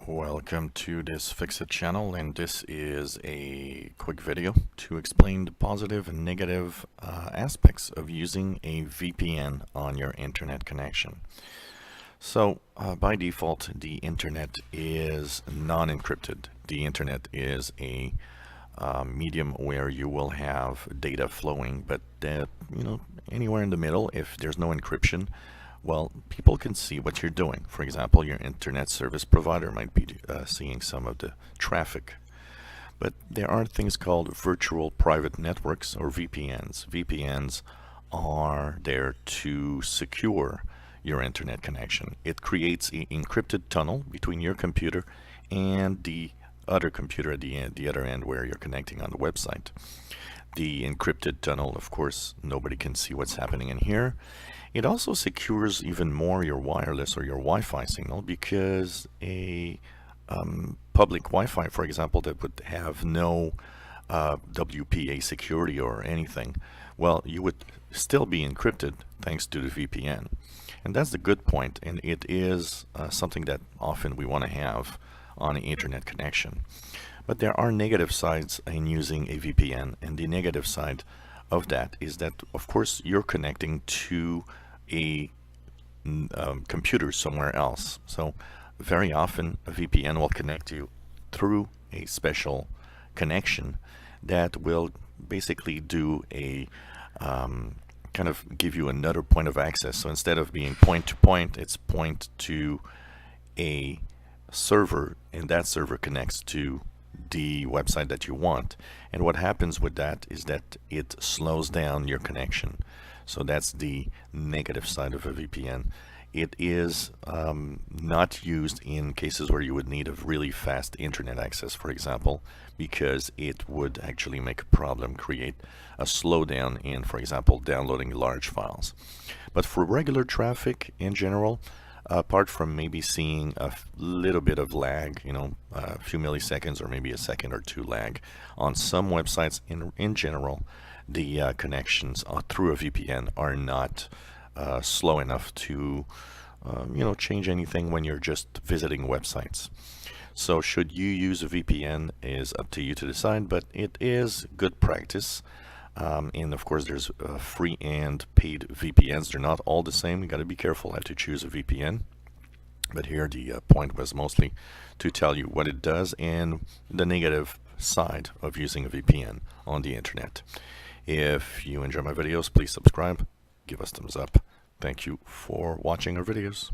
Welcome to this Fixit channel, and this is a quick video to explain the positive and negative aspects of using a VPN on your internet connection. So by default, the internet is non-encrypted. The internet is a medium where you will have data flowing, but anywhere in the middle, if there's no encryption, well, people can see what you're doing. For example, your internet service provider might be seeing some of the traffic. But there are things called Virtual Private Networks, or VPNs. VPNs are there to secure your internet connection. It creates an encrypted tunnel between your computer and the other computer at the other end where you're connecting on the website. The encrypted tunnel, of course, nobody can see what's happening in here. It also secures even more your wireless or your Wi-Fi signal, because a public Wi-Fi, for example, that would have no WPA security or anything, well, you would still be encrypted thanks to the VPN. And that's the good point, and it is something that often we want to have on an internet connection. But there are negative sides in using a VPN, and the negative side of that is that, of course, you're connecting to a computer somewhere else. So very often a VPN will connect you through a special connection that will basically do a kind of give you another point of access. So instead of being point to point, it's point to a server, and that server connects to the website that you want. And what happens with that is that it slows down your connection. So that's the negative side of a VPN. It is not used in cases where you would need a really fast internet access, for example, because it would actually make a problem, create a slowdown in, for example, downloading large files. But for regular traffic in general, apart from maybe seeing a little bit of lag, a few milliseconds or maybe a second or two lag on some websites, in general, the connections through a VPN are not slow enough to change anything when you're just visiting websites. So should you use a VPN is up to you to decide, but it is good practice. And of course, there's free and paid VPNs. They're not all the same. You got to be careful how to choose a VPN. But here the point was mostly to tell you what it does and the negative side of using a VPN on the internet. If you enjoy my videos, please subscribe, give us thumbs up. Thank you for watching our videos.